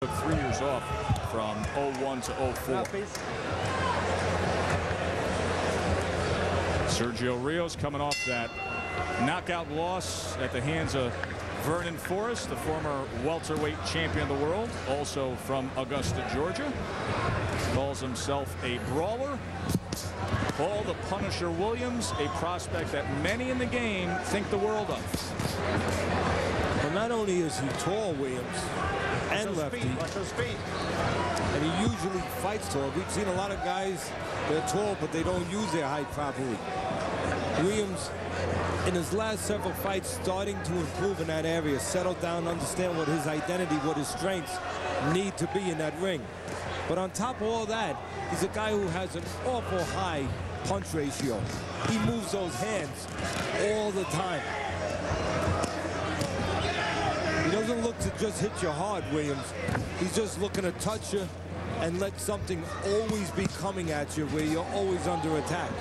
Took 3 years off from 01 to 04. Sergio Rios coming off that knockout loss at the hands of Vernon Forrest, the former welterweight champion of the world, also from Augusta, Georgia. Calls himself a brawler. Paul the Punisher Williams, a prospect that many in the game think the world of. Well, not only is he tall, Williams, and lefty, and he usually fights tall. We've seen a lot of guys, they're tall, but they don't use their height properly. Williams, in his last several fights, starting to improve in that area, settle down, understand what his identity, what his strengths need to be in that ring. But on top of all that, he's a guy who has an awful high punch ratio. He moves those hands all the time. He doesn't look to just hit you hard, Williams. He's just looking to touch you and let something always be coming at you where you're always under attack.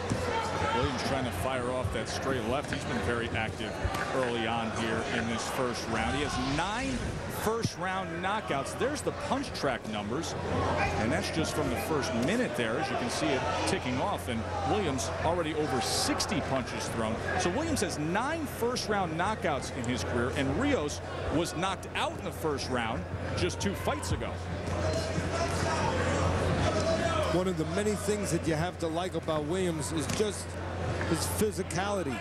Williams trying to fire off that straight left. He's been very active early on here in this first round. He has 9 first-round knockouts. There's the punch track numbers, and that's just from the first minute there, as you can see it ticking off. And Williams already over 60 punches thrown. So Williams has 9 first-round knockouts in his career, and Rios was knocked out in the first round just 2 fights ago. One of the many things that you have to like about Williams is just his physicality,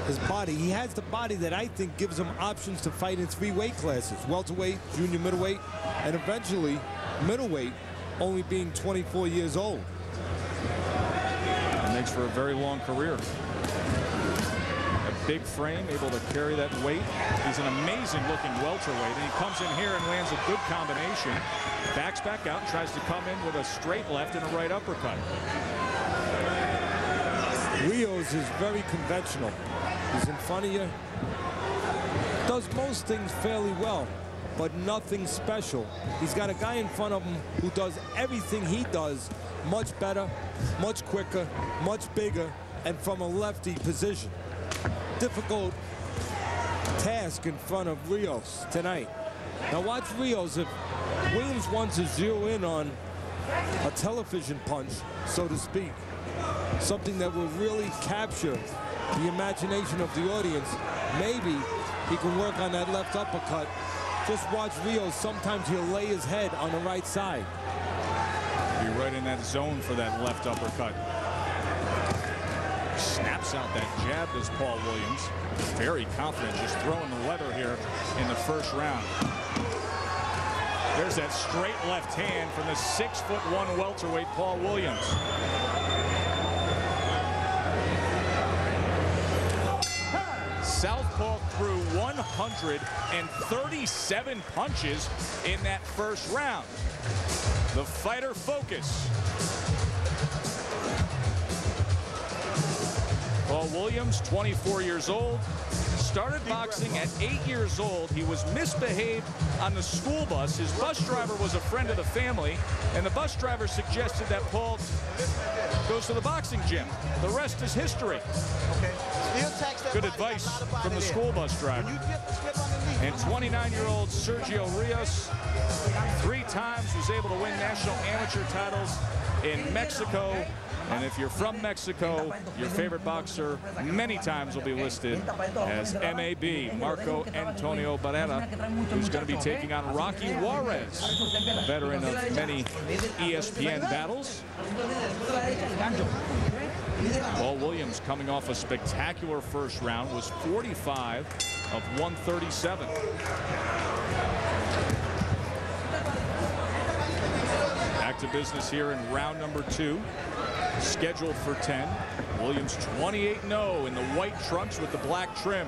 his body. He has the body that I think gives him options to fight in 3 weight classes: welterweight, junior middleweight, and eventually middleweight, only being 24 years old. It makes for a very long career. A big frame, able to carry that weight. He's an amazing looking welterweight, and he comes in here and lands a good combination. Backs back out and tries to come in with a straight left and a right uppercut. Rios is very conventional. He's in front of you, does most things fairly well, but nothing special. He's got a guy in front of him who does everything he does much better, much quicker, much bigger, and from a lefty position. Difficult task in front of Rios tonight. Now watch Rios. If Williams wants to zero in on a television punch, so to speak, something that will really capture the imagination of the audience, maybe he can work on that left uppercut. Just watch Rios. Sometimes he'll lay his head on the right side. Be right in that zone for that left uppercut. Snaps out that jab, this Paul Williams. Very confident, just throwing the leather here in the first round. There's that straight left hand from the 6'1" welterweight Paul Williams. Southpaw threw 137 punches in that first round. The fighter focus. Paul Williams, 24 years old, started boxing at 8 years old. He was misbehaved on the school bus. His bus driver was a friend of the family, and the bus driver suggested that Paul goes to the boxing gym. The rest is history. Good advice from the school bus driver. And 29-year-old Sergio Rios, 3 times was able to win national amateur titles in Mexico. And if you're from Mexico, your favorite boxer many times will be listed as MAB, Marco Antonio Barrera, who's going to be taking on Rocky Juarez, a veteran of many ESPN battles. Paul Williams, coming off a spectacular first round, was 45 of 137. Back to business here in round number 2. Scheduled for 10. Williams 28-0 in the white trunks with the black trim.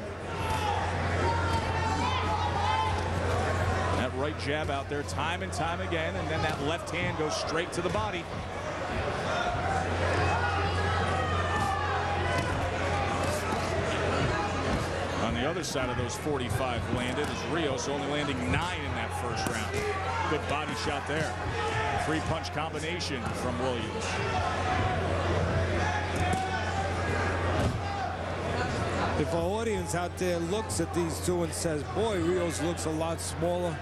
That right jab out there time and time again, and then that left hand goes straight to the body. On the other side of those 45 landed is Rios, only landing 9 in that first round. Good body shot there. 3-punch combination from Williams. If our audience out there looks at these two and says, boy, Rios looks a lot smaller,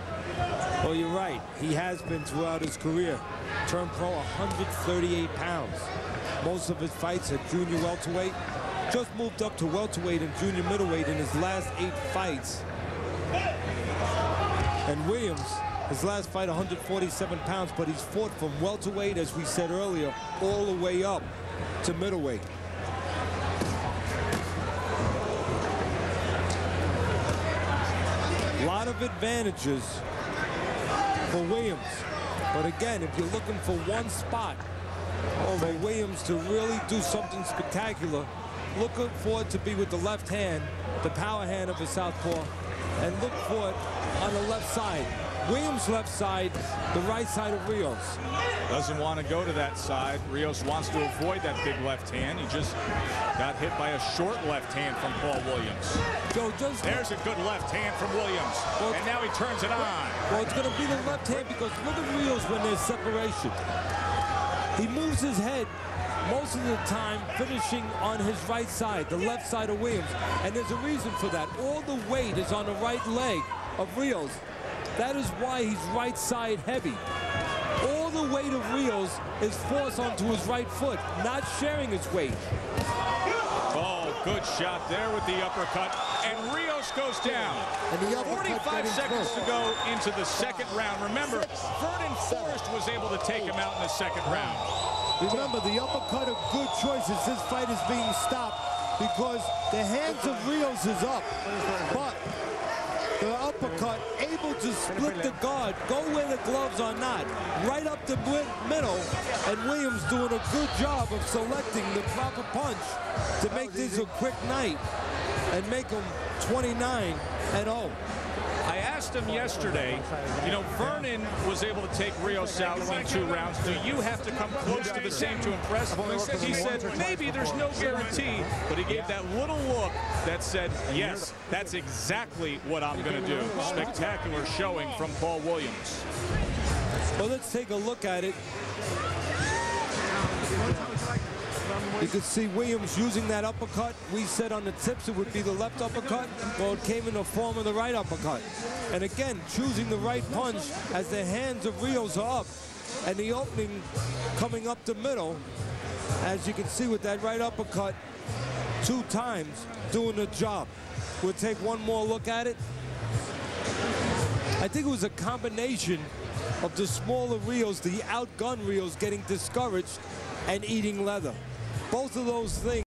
Well, you're right. He has been throughout his career. Turned pro 138 pounds. Most of his fights at junior welterweight. Just moved up to welterweight and junior middleweight in his last 8 fights. And Williams, his last fight, 147 pounds, but he's fought from welterweight, as we said earlier, all the way up to middleweight. A lot of advantages for Williams. But again, if you're looking for one spot for Williams to really do something spectacular, looking for it to be with the left hand, the power hand of his southpaw, and look for it on the left side. Williams' left side, the right side of Rios. Doesn't want to go to that side. Rios wants to avoid that big left hand. He just got hit by a short left hand from Paul Williams. Joe, there's a good left hand from Williams. Well, and now he turns it on. Well, it's going to be the left hand because look at Rios when there's separation. He moves his head most of the time finishing on his right side, the left side of Williams. And there's a reason for that. All the weight is on the right leg of Rios. That is why he's right side heavy. All the weight of Rios is forced onto his right foot, not sharing his weight. Oh, good shot there with the uppercut. And Rios goes down. And the 45 seconds to go into the second round. Remember, Vernon Forrest was able to take him out in the second round. Remember, the uppercut, a good choice as this fight is being stopped because the hands of Rios is up. But the uppercut able to split the guard, go where the gloves are not, right up the middle, and Williams doing a good job of selecting the proper punch to make this a quick night and make him 29-0. I asked him yesterday, you know, Vernon was able to take Rios out in 2 rounds. Do you have to come close to the same to impress? He said, maybe there's no guarantee, but he gave that little look that said, yes, that's exactly what I'm going to do. Spectacular showing from Paul Williams. Well, let's take a look at it. You can see Williams using that uppercut. We said on the tips it would be the left uppercut. Well, it came in the form of the right uppercut. And again, choosing the right punch as the hands of Rios are up and the opening coming up the middle. As you can see with that right uppercut, 2 times doing the job. We'll take one more look at it. I think it was a combination of the smaller Rios, the outgun Rios getting discouraged and eating leather. Both of those things